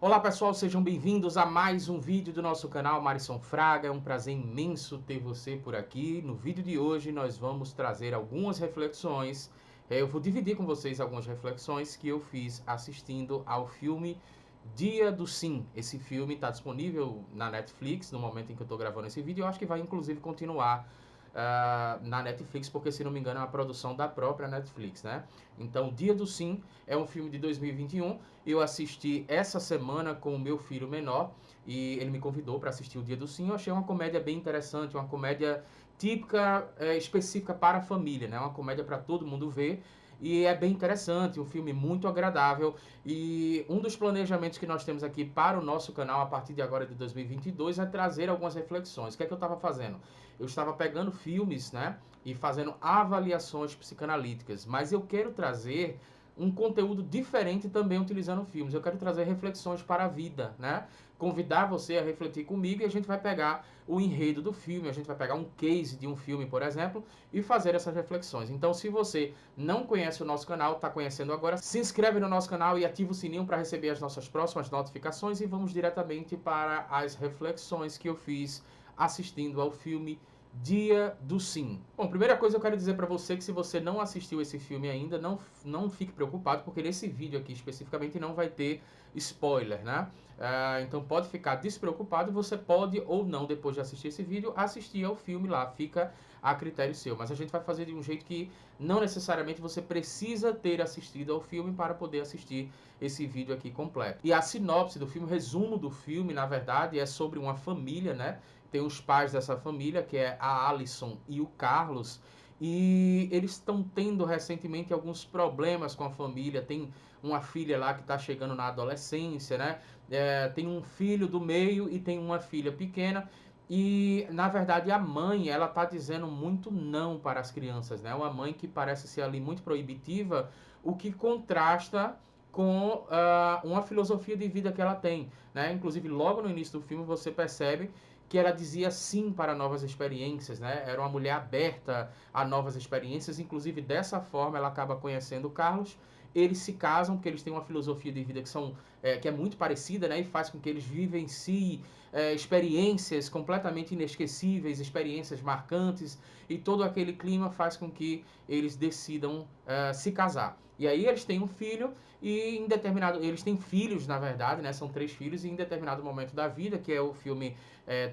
Olá pessoal, sejam bem-vindos a mais um vídeo do nosso canal Marisson Fraga. É um prazer imenso ter você por aqui. No vídeo de hoje nós vamos trazer algumas reflexões. Eu vou dividir com vocês algumas reflexões que eu fiz assistindo ao filme Dia do Sim. Esse filme está disponível na Netflix no momento em que eu estou gravando esse vídeo. Eu acho que vai inclusive continuar na Netflix, porque se não me engano é uma produção da própria Netflix, né? Então, Dia do Sim é um filme de 2021. Eu assisti essa semana com o meu filho menor e ele me convidou para assistir o Dia do Sim. Eu achei uma comédia bem interessante, uma comédia típica, específica para a família, né? Uma comédia para todo mundo ver. E é bem interessante, um filme muito agradável. E um dos planejamentos que nós temos aqui para o nosso canal a partir de agora de 2022 é trazer algumas reflexões. O que é que eu estava fazendo? Eu estava pegando filmes, né, e fazendo avaliações psicanalíticas, mas eu quero trazer um conteúdo diferente também utilizando filmes. Eu quero trazer reflexões para a vida, né? Convidar você a refletir comigo e a gente vai pegar o enredo do filme, a gente vai pegar um case de um filme, por exemplo, e fazer essas reflexões. Então, se você não conhece o nosso canal, está conhecendo agora, se inscreve no nosso canal e ativa o sininho para receber as nossas próximas notificações e vamos diretamente para as reflexões que eu fiz assistindo ao filme Dia do Sim. Bom, primeira coisa eu quero dizer para você que se você não assistiu esse filme ainda, não fique preocupado, porque nesse vídeo aqui especificamente não vai ter spoiler, né? Então pode ficar despreocupado, você pode ou não, depois de assistir esse vídeo, assistir ao filme lá, fica a critério seu. Mas a gente vai fazer de um jeito que não necessariamente você precisa ter assistido ao filme para poder assistir esse vídeo aqui completo. E a sinopse do filme, o resumo do filme, na verdade, é sobre uma família, né? Tem os pais dessa família, que é a Alison e o Carlos, e eles estão tendo recentemente alguns problemas com a família. Tem uma filha lá que está chegando na adolescência, né? Tem um filho do meio e tem uma filha pequena. E, na verdade, a mãe, ela tá dizendo muito não para as crianças, né? Uma mãe que parece ser ali muito proibitiva, o que contrasta com uma filosofia de vida que ela tem, né? Inclusive, logo no início do filme, você percebe que ela dizia sim para novas experiências, né? Era uma mulher aberta a novas experiências, inclusive dessa forma ela acaba conhecendo o Carlos. Eles se casam porque eles têm uma filosofia de vida que é muito parecida, né? E faz com que eles vivenciem experiências completamente inesquecíveis, experiências marcantes, e todo aquele clima faz com que eles decidam se casar. E aí eles têm um filho e eles têm filhos, na verdade, né? São 3 filhos, e em determinado momento da vida, que é o filme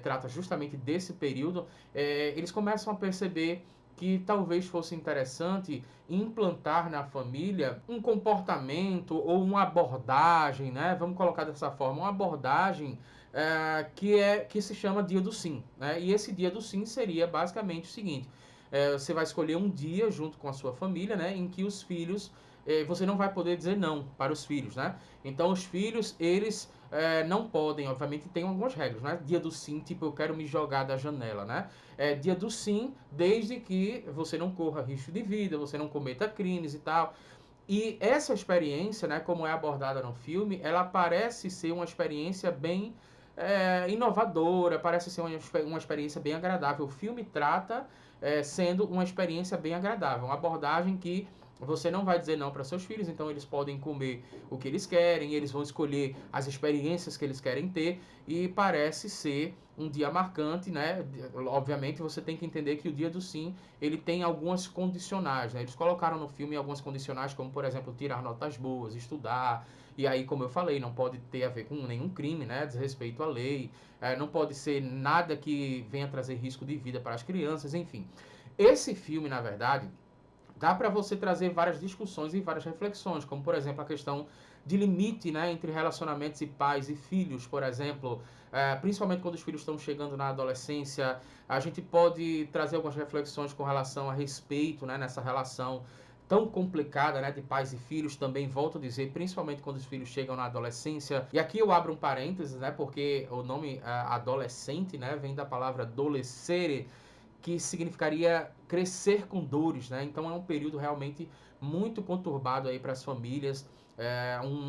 trata justamente desse período, eles começam a perceber que talvez fosse interessante implantar na família um comportamento ou uma abordagem, né? Vamos colocar dessa forma, uma abordagem que se chama Dia do Sim, né? E esse Dia do Sim seria basicamente o seguinte: você vai escolher um dia junto com a sua família, né, em que os filhos você não vai poder dizer não para os filhos, né? Então os filhos, eles não podem, obviamente tem algumas regras, né? Dia do sim, tipo eu quero me jogar da janela, né? Dia do sim, desde que você não corra risco de vida, você não cometa crimes e tal. E essa experiência, né, como é abordada no filme, ela parece ser uma experiência bem inovadora, parece ser uma experiência bem agradável. O filme trata sendo uma experiência bem agradável, uma abordagem que você não vai dizer não para seus filhos, então eles podem comer o que eles querem, eles vão escolher as experiências que eles querem ter, e parece ser um dia marcante, né? Obviamente você tem que entender que o Dia do Sim, ele tem algumas condicionais, né? Eles colocaram no filme algumas condicionais, como por exemplo, tirar notas boas, estudar, e aí, como eu falei, não pode ter a ver com nenhum crime, né? Desrespeito à lei, não pode ser nada que venha trazer risco de vida para as crianças, enfim. Esse filme, na verdade, dá para você trazer várias discussões e várias reflexões, como por exemplo a questão de limite, né, entre relacionamentos e pais e filhos, por exemplo, principalmente quando os filhos estão chegando na adolescência. A gente pode trazer algumas reflexões com relação a respeito, né, nessa relação tão complicada, né, de pais e filhos. Também volto a dizer, principalmente quando os filhos chegam na adolescência. E aqui eu abro um parênteses, né, porque o nome adolescente, né, vem da palavra dolescere, que significaria crescer com dores, né? Então é um período realmente muito conturbado aí para as famílias.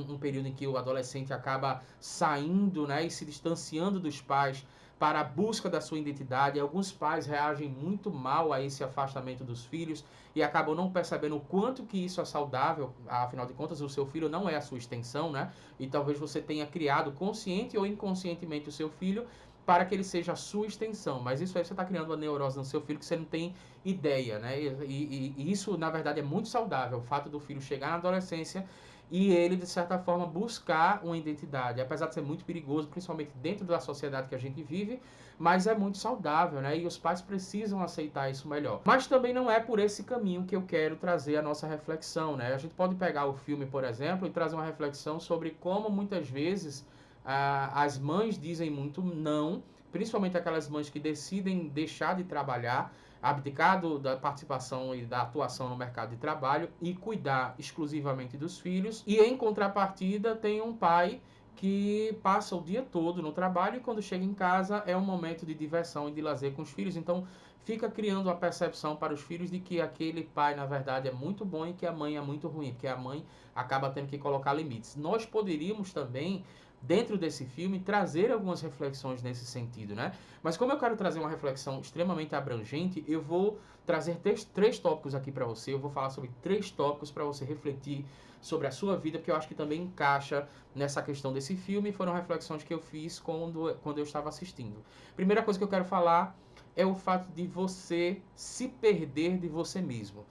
um período em que o adolescente acaba saindo, né, e se distanciando dos pais para a busca da sua identidade. Alguns pais reagem muito mal a esse afastamento dos filhos e acabam não percebendo o quanto que isso é saudável. Afinal de contas, o seu filho não é a sua extensão, né? E talvez você tenha criado consciente ou inconscientemente o seu filho para que ele seja a sua extensão. Mas isso aí você está criando uma neurose no seu filho que você não tem ideia, né? E isso, na verdade, é muito saudável. O fato do filho chegar na adolescência e ele, de certa forma, buscar uma identidade. Apesar de ser muito perigoso, principalmente dentro da sociedade que a gente vive, mas é muito saudável, né? E os pais precisam aceitar isso melhor. Mas também não é por esse caminho que eu quero trazer a nossa reflexão, né? A gente pode pegar o filme, por exemplo, e trazer uma reflexão sobre como muitas vezes as mães dizem muito não, principalmente aquelas mães que decidem deixar de trabalhar, abdicar da participação e da atuação no mercado de trabalho e cuidar exclusivamente dos filhos. E em contrapartida, tem um pai que passa o dia todo no trabalho e quando chega em casa é um momento de diversão e de lazer com os filhos. Então, fica criando a percepção para os filhos de que aquele pai, na verdade, é muito bom e que a mãe é muito ruim, porque a mãe acaba tendo que colocar limites. Nós poderíamos também, dentro desse filme, trazer algumas reflexões nesse sentido, né? Mas como eu quero trazer uma reflexão extremamente abrangente, eu vou trazer três tópicos aqui para você. Eu vou falar sobre 3 tópicos para você refletir sobre a sua vida, porque eu acho que também encaixa nessa questão desse filme. Foram reflexões que eu fiz quando eu estava assistindo. Primeira coisa que eu quero falar é o fato de você se perder de você mesmo.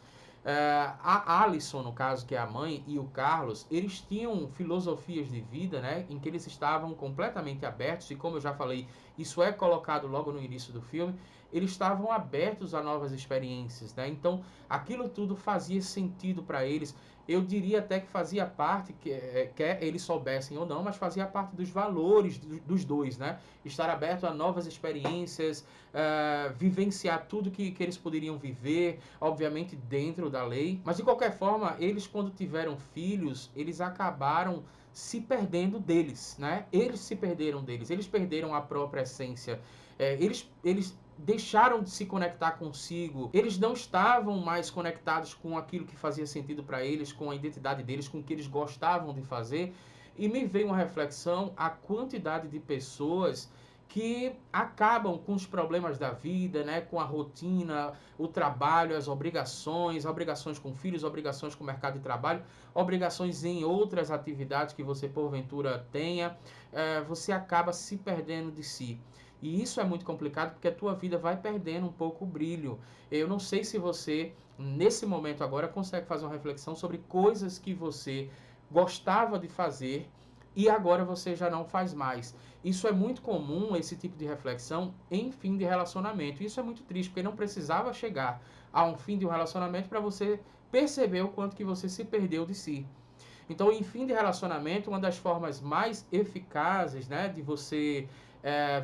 A Alison, no caso, que é a mãe, e o Carlos, eles tinham filosofias de vida, né, em que eles estavam completamente abertos, e como eu já falei, isso é colocado logo no início do filme, eles estavam abertos a novas experiências, né, então aquilo tudo fazia sentido para eles. Eu diria até que fazia parte, quer eles soubessem ou não, mas fazia parte dos valores dos dois, né? Estar aberto a novas experiências, vivenciar tudo que eles poderiam viver, obviamente dentro da lei. Mas de qualquer forma, eles quando tiveram filhos, eles acabaram se perdendo deles, né? Eles se perderam deles, eles perderam a própria essência. Eles deixaram de se conectar consigo, eles não estavam mais conectados com aquilo que fazia sentido para eles, com a identidade deles, com o que eles gostavam de fazer. E me veio uma reflexão, a quantidade de pessoas que acabam com os problemas da vida, né, com a rotina, o trabalho, as obrigações com filhos, obrigações com o mercado de trabalho, obrigações em outras atividades que você porventura tenha, você acaba se perdendo de si. E isso é muito complicado porque a tua vida vai perdendo um pouco o brilho. Eu não sei se você, nesse momento agora, consegue fazer uma reflexão sobre coisas que você gostava de fazer e agora você já não faz mais. Isso é muito comum, esse tipo de reflexão, em fim de relacionamento. Isso é muito triste, porque não precisava chegar a um fim de um relacionamento para você perceber o quanto que você se perdeu de si. Então, em fim de relacionamento, uma das formas mais eficazes, né, de você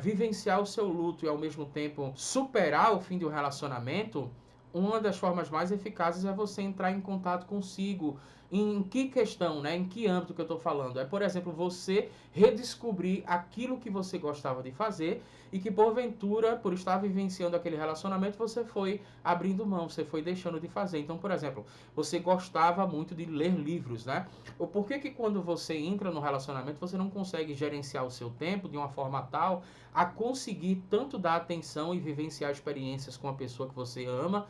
vivenciar o seu luto e ao mesmo tempo superar o fim de um relacionamento, uma das formas mais eficazes é você entrar em contato consigo. Em que questão, né? Em que âmbito que eu estou falando? É, por exemplo, você redescobrir aquilo que você gostava de fazer e que, porventura, por estar vivenciando aquele relacionamento, você foi abrindo mão, você foi deixando de fazer. Então, por exemplo, você gostava muito de ler livros, né? Ou por que quando você entra no relacionamento, você não consegue gerenciar o seu tempo de uma forma tal a conseguir tanto dar atenção e vivenciar experiências com a pessoa que você ama,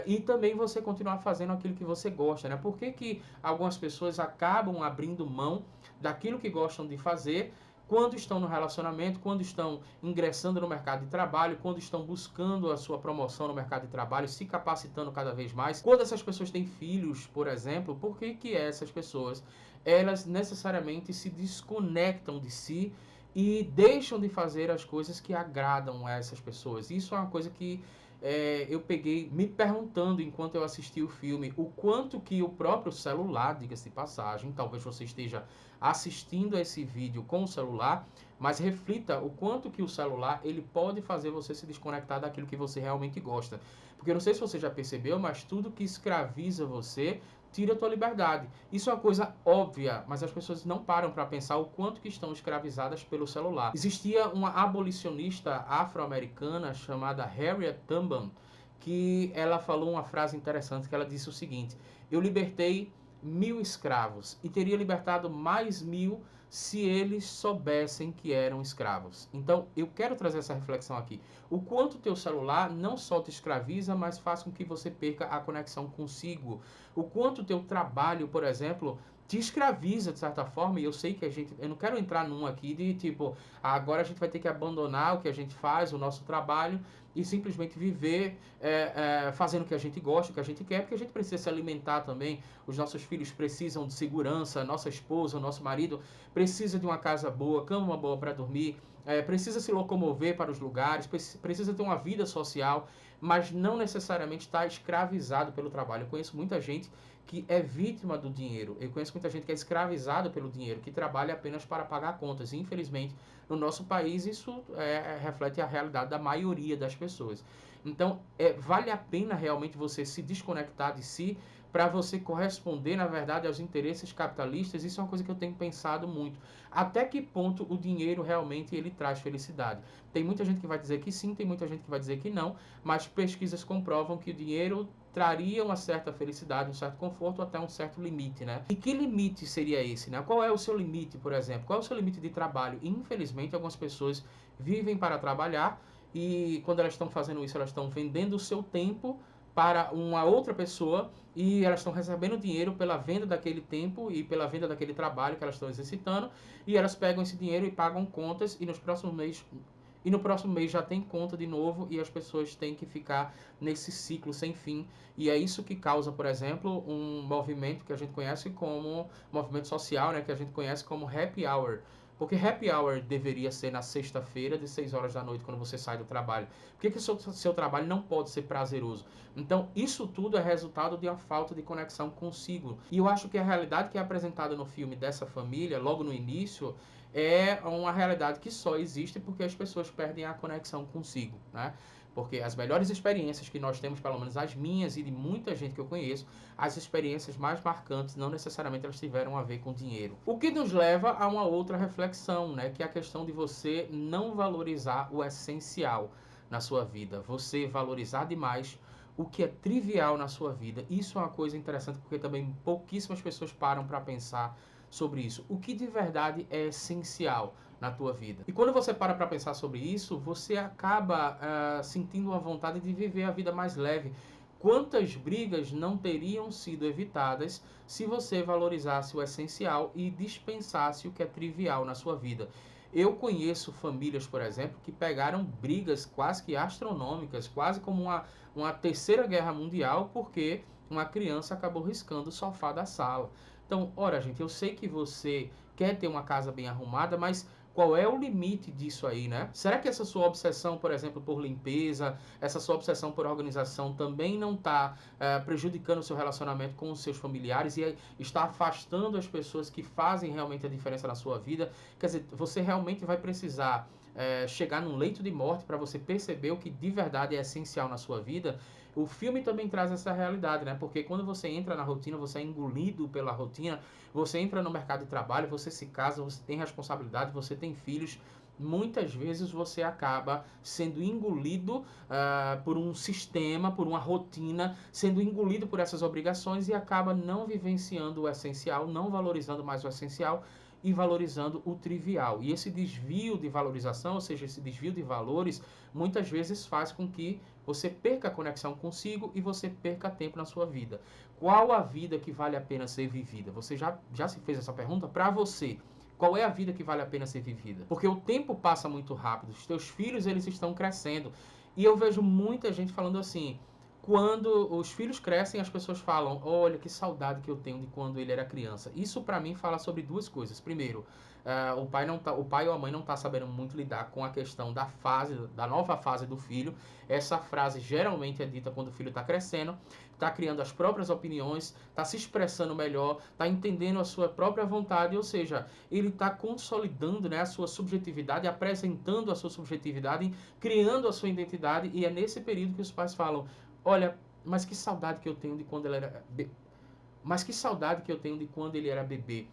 e também você continuar fazendo aquilo que você gosta, né? Por que algumas pessoas acabam abrindo mão daquilo que gostam de fazer quando estão no relacionamento, quando estão ingressando no mercado de trabalho, quando estão buscando a sua promoção no mercado de trabalho, se capacitando cada vez mais? Quando essas pessoas têm filhos, por exemplo, por que essas pessoas, elas necessariamente se desconectam de si e deixam de fazer as coisas que agradam a essas pessoas? Isso é uma coisa que eu peguei me perguntando enquanto eu assisti o filme, o quanto que o próprio celular, diga-se de passagem, talvez você esteja assistindo a esse vídeo com o celular, mas reflita o quanto que o celular ele pode fazer você se desconectar daquilo que você realmente gosta. Porque eu não sei se você já percebeu, mas tudo que escraviza você tira a tua liberdade. Isso é uma coisa óbvia, mas as pessoas não param para pensar o quanto que estão escravizadas pelo celular. Existia uma abolicionista afro-americana chamada Harriet Tubman, que ela falou uma frase interessante, que ela disse o seguinte: eu libertei 1.000 escravos e teria libertado mais 1.000 se eles soubessem que eram escravos. Então, eu quero trazer essa reflexão aqui. O quanto o teu celular não só te escraviza, mas faz com que você perca a conexão consigo. O quanto o teu trabalho, por exemplo, te escraviza de certa forma, e eu sei que eu não quero entrar num aqui de tipo, agora a gente vai ter que abandonar o que a gente faz, o nosso trabalho, e simplesmente viver fazendo o que a gente gosta, o que a gente quer, porque a gente precisa se alimentar também, os nossos filhos precisam de segurança, nossa esposa, o nosso marido precisa de uma casa boa, cama boa para dormir, precisa se locomover para os lugares, precisa ter uma vida social, mas não necessariamente está escravizado pelo trabalho. Eu conheço muita gente que é vítima do dinheiro. Eu conheço muita gente que é escravizada pelo dinheiro, que trabalha apenas para pagar contas. E, infelizmente, no nosso país, isso reflete a realidade da maioria das pessoas. Então, vale a pena realmente você se desconectar de si para você corresponder, na verdade, aos interesses capitalistas. Isso é uma coisa que eu tenho pensado muito. Até que ponto o dinheiro realmente ele traz felicidade? Tem muita gente que vai dizer que sim, tem muita gente que vai dizer que não, mas pesquisas comprovam que o dinheiro traria uma certa felicidade, um certo conforto até um certo limite, né? E que limite seria esse, né? Qual é o seu limite, por exemplo? Qual é o seu limite de trabalho? Infelizmente, algumas pessoas vivem para trabalhar e quando elas estão fazendo isso, elas estão vendendo o seu tempo para uma outra pessoa e elas estão recebendo dinheiro pela venda daquele tempo e pela venda daquele trabalho que elas estão exercitando e elas pegam esse dinheiro e pagam contas e no próximo mês já tem conta de novo e as pessoas têm que ficar nesse ciclo sem fim. E é isso que causa, por exemplo, um movimento que a gente conhece como movimento social, né, que a gente conhece como happy hour. Porque happy hour deveria ser na sexta-feira, de 6 horas da noite, quando você sai do trabalho. Por que o seu trabalho não pode ser prazeroso? Então, isso tudo é resultado de uma falta de conexão consigo. E eu acho que a realidade que é apresentada no filme dessa família, logo no início, é uma realidade que só existe porque as pessoas perdem a conexão consigo, né? Porque as melhores experiências que nós temos, pelo menos as minhas e de muita gente que eu conheço, as experiências mais marcantes não necessariamente elas tiveram a ver com dinheiro. O que nos leva a uma outra reflexão, né? Que é a questão de você não valorizar o essencial na sua vida. Você valorizar demais o que é trivial na sua vida. Isso é uma coisa interessante porque também pouquíssimas pessoas param para pensar sobre isso. O que de verdade é essencial na tua vida. E quando você para pensar sobre isso, você acaba sentindo uma vontade de viver a vida mais leve. Quantas brigas não teriam sido evitadas se você valorizasse o essencial e dispensasse o que é trivial na sua vida? Eu conheço famílias, por exemplo, que pegaram brigas quase que astronômicas, quase como uma terceira guerra mundial, porque uma criança acabou riscando o sofá da sala. Então, ora, gente, eu sei que você quer ter uma casa bem arrumada, mas qual é o limite disso aí, né? Será que essa sua obsessão, por exemplo, por limpeza, essa sua obsessão por organização também não está prejudicando o seu relacionamento com os seus familiares e está afastando as pessoas que fazem realmente a diferença na sua vida? Quer dizer, você realmente vai precisar chegar num leito de morte para você perceber o que de verdade é essencial na sua vida. O filme também traz essa realidade, né? Porque quando você entra na rotina, você é engolido pela rotina, você entra no mercado de trabalho, você se casa, você tem responsabilidade, você tem filhos. Muitas vezes você acaba sendo engolido por um sistema, por uma rotina, sendo engolido por essas obrigações e acaba não vivenciando o essencial, não valorizando mais o essencial e valorizando o trivial. E esse desvio de valorização, ou seja, esse desvio de valores, muitas vezes faz com que você perca a conexão consigo e você perca tempo na sua vida. Qual a vida que vale a pena ser vivida? Você já se fez essa pergunta? Para você, qual é a vida que vale a pena ser vivida? Porque o tempo passa muito rápido, os teus filhos eles estão crescendo. E eu vejo muita gente falando assim, quando os filhos crescem, as pessoas falam, olha que saudade que eu tenho de quando ele era criança. Isso para mim fala sobre duas coisas. Primeiro, o pai ou a mãe não está sabendo muito lidar com a questão da nova fase do filho. Essa frase geralmente é dita quando o filho está crescendo, está criando as próprias opiniões, está se expressando melhor, está entendendo a sua própria vontade, ou seja, ele está consolidando, né, a sua subjetividade, apresentando a sua subjetividade, criando a sua identidade, e é nesse período que os pais falam, olha, mas que saudade que eu tenho de quando ele era mas que saudade que eu tenho de quando ele era bebê.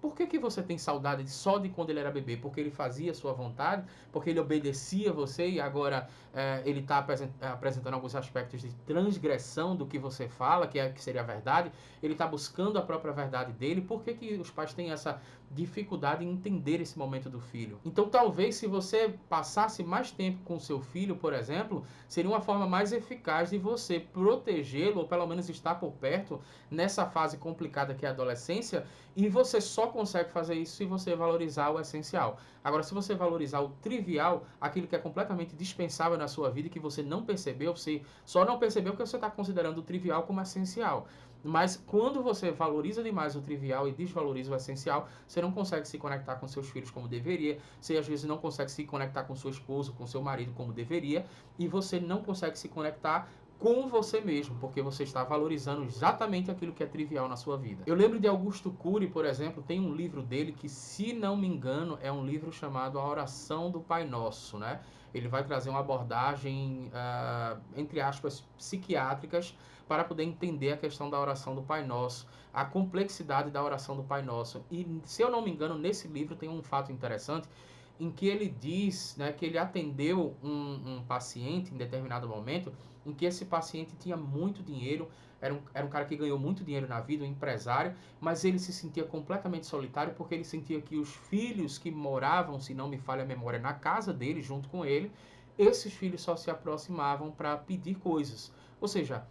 Por que que você tem saudade só de quando ele era bebê? Porque ele fazia a sua vontade? Porque ele obedecia você e agora ele está apresentando alguns aspectos de transgressão do que você fala, que seria a verdade? Ele está buscando a própria verdade dele? Por que que os pais têm essa dificuldade em entender esse momento do filho? Então, talvez se você passasse mais tempo com o seu filho, por exemplo, seria uma forma mais eficaz de você protegê-lo, ou pelo menos estar por perto, nessa fase complicada que é a adolescência, e você só consegue fazer isso se você valorizar o essencial. Agora, se você valorizar o trivial, aquilo que é completamente dispensável na sua vida e que você não percebeu, você só não percebeu porque você está considerando o trivial como essencial. Mas quando você valoriza demais o trivial e desvaloriza o essencial, você não consegue se conectar com seus filhos como deveria, você às vezes não consegue se conectar com sua esposa, com seu marido como deveria, e você não consegue se conectar com você mesmo, porque você está valorizando exatamente aquilo que é trivial na sua vida. Eu lembro de Augusto Cury, por exemplo, tem um livro dele que, se não me engano, é um livro chamado A Oração do Pai Nosso, né? Ele vai trazer uma abordagem, entre aspas, psiquiátricas, para poder entender a questão da oração do Pai Nosso, a complexidade da oração do Pai Nosso. E, se eu não me engano, nesse livro tem um fato interessante, em que ele diz, né, que ele atendeu um paciente em determinado momento, em que esse paciente tinha muito dinheiro, era um cara que ganhou muito dinheiro na vida, um empresário, mas ele se sentia completamente solitário porque ele sentia que os filhos que moravam, se não me falha a memória, na casa dele, junto com ele, esses filhos só se aproximavam para pedir coisas. Ou seja,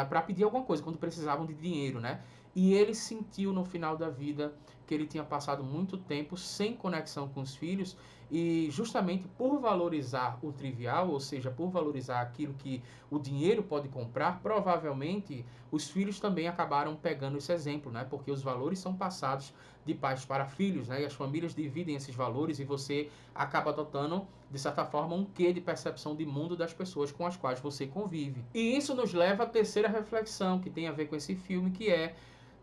para pedir alguma coisa, quando precisavam de dinheiro, né? E ele sentiu no final da vida que ele tinha passado muito tempo sem conexão com os filhos e justamente por valorizar o trivial, ou seja, por valorizar aquilo que o dinheiro pode comprar, provavelmente os filhos também acabaram pegando esse exemplo, né? Porque os valores são passados de pais para filhos, né? E as famílias dividem esses valores e você acaba adotando, de certa forma, um quê de percepção de mundo das pessoas com as quais você convive. E isso nos leva à terceira reflexão, que tem a ver com esse filme, que é: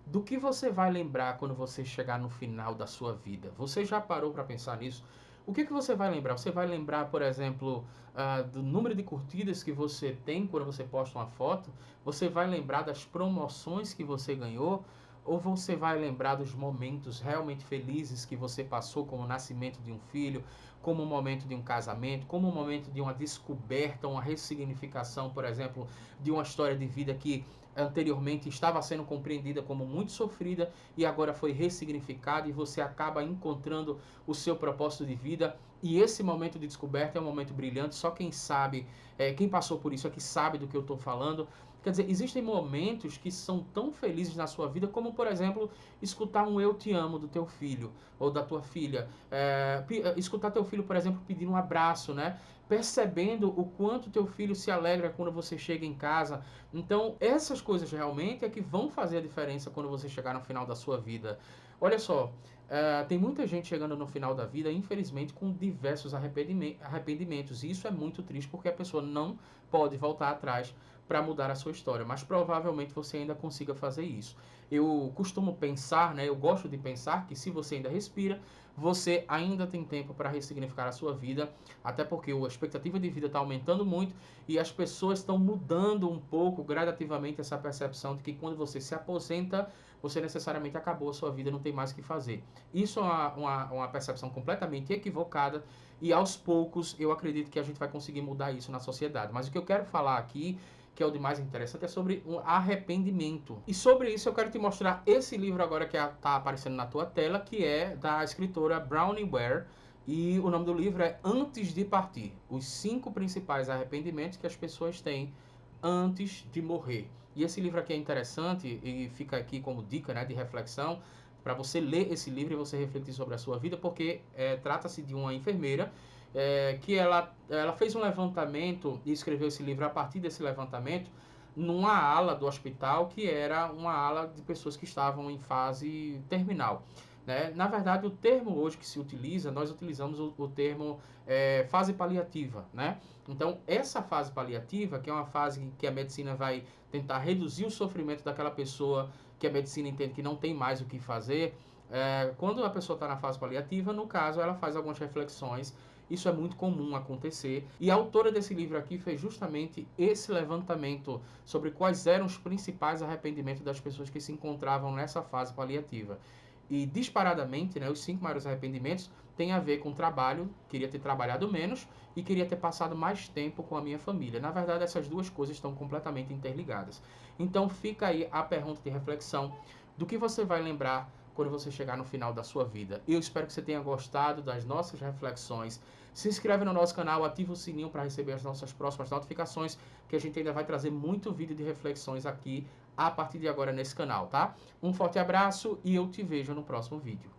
do que você vai lembrar quando você chegar no final da sua vida? Você já parou para pensar nisso? O que você vai lembrar? Você vai lembrar, por exemplo, do número de curtidas que você tem quando você posta uma foto? Você vai lembrar das promoções que você ganhou? Ou você vai lembrar dos momentos realmente felizes que você passou, como o nascimento de um filho, como o momento de um casamento, como o momento de uma descoberta, uma ressignificação, por exemplo, de uma história de vida que anteriormente estava sendo compreendida como muito sofrida e agora foi ressignificada, e você acaba encontrando o seu propósito de vida. E esse momento de descoberta é um momento brilhante. Só quem sabe, quem passou por isso é que sabe do que eu estou falando. Quer dizer, existem momentos que são tão felizes na sua vida, como, por exemplo, escutar um "eu te amo" do teu filho ou da tua filha. Escutar teu filho, por exemplo, pedir um abraço, né? Percebendo o quanto teu filho se alegra quando você chega em casa. Então, essas coisas realmente é que vão fazer a diferença quando você chegar no final da sua vida. Olha só, tem muita gente chegando no final da vida, infelizmente, com diversos arrependimentos. E isso é muito triste, porque a pessoa não pode voltar atrás para mudar a sua história. Mas provavelmente você ainda consiga fazer isso. Eu costumo pensar, né? Eu gosto de pensar que, se você ainda respira, você ainda tem tempo para ressignificar a sua vida, até porque a expectativa de vida está aumentando muito e as pessoas estão mudando um pouco, gradativamente, essa percepção de que quando você se aposenta, você necessariamente acabou a sua vida, não tem mais o que fazer. Isso é uma percepção completamente equivocada e, aos poucos, eu acredito que a gente vai conseguir mudar isso na sociedade. Mas o que eu quero falar aqui, que é o de mais interessante, é sobre o arrependimento. E sobre isso eu quero te mostrar esse livro agora que está aparecendo na tua tela, que é da escritora Bronnie Ware. E o nome do livro é Antes de Partir: Os 5 principais arrependimentos que as pessoas têm antes de morrer. E esse livro aqui é interessante e fica aqui como dica, né, de reflexão, para você ler esse livro e você refletir sobre a sua vida, porque trata-se de uma enfermeira que ela fez um levantamento e escreveu esse livro a partir desse levantamento, numa ala do hospital que era uma ala de pessoas que estavam em fase terminal. Né? Na verdade, o termo hoje que se utiliza, nós utilizamos o termo fase paliativa. Né? Então, essa fase paliativa, que é uma fase que a medicina vai tentar reduzir o sofrimento daquela pessoa que a medicina entende que não tem mais o que fazer, quando a pessoa está na fase paliativa, no caso, ela faz algumas reflexões. Isso é muito comum acontecer. E a autora desse livro aqui fez justamente esse levantamento sobre quais eram os principais arrependimentos das pessoas que se encontravam nessa fase paliativa. E disparadamente, né, os 5 maiores arrependimentos têm a ver com trabalho, queria ter trabalhado menos e queria ter passado mais tempo com a minha família. Na verdade, essas duas coisas estão completamente interligadas. Então fica aí a pergunta de reflexão do que você vai lembrar quando você chegar no final da sua vida. Eu espero que você tenha gostado das nossas reflexões. Se inscreve no nosso canal, ativa o sininho para receber as nossas próximas notificações, que a gente ainda vai trazer muito vídeo de reflexões aqui a partir de agora nesse canal, tá? Um forte abraço e eu te vejo no próximo vídeo.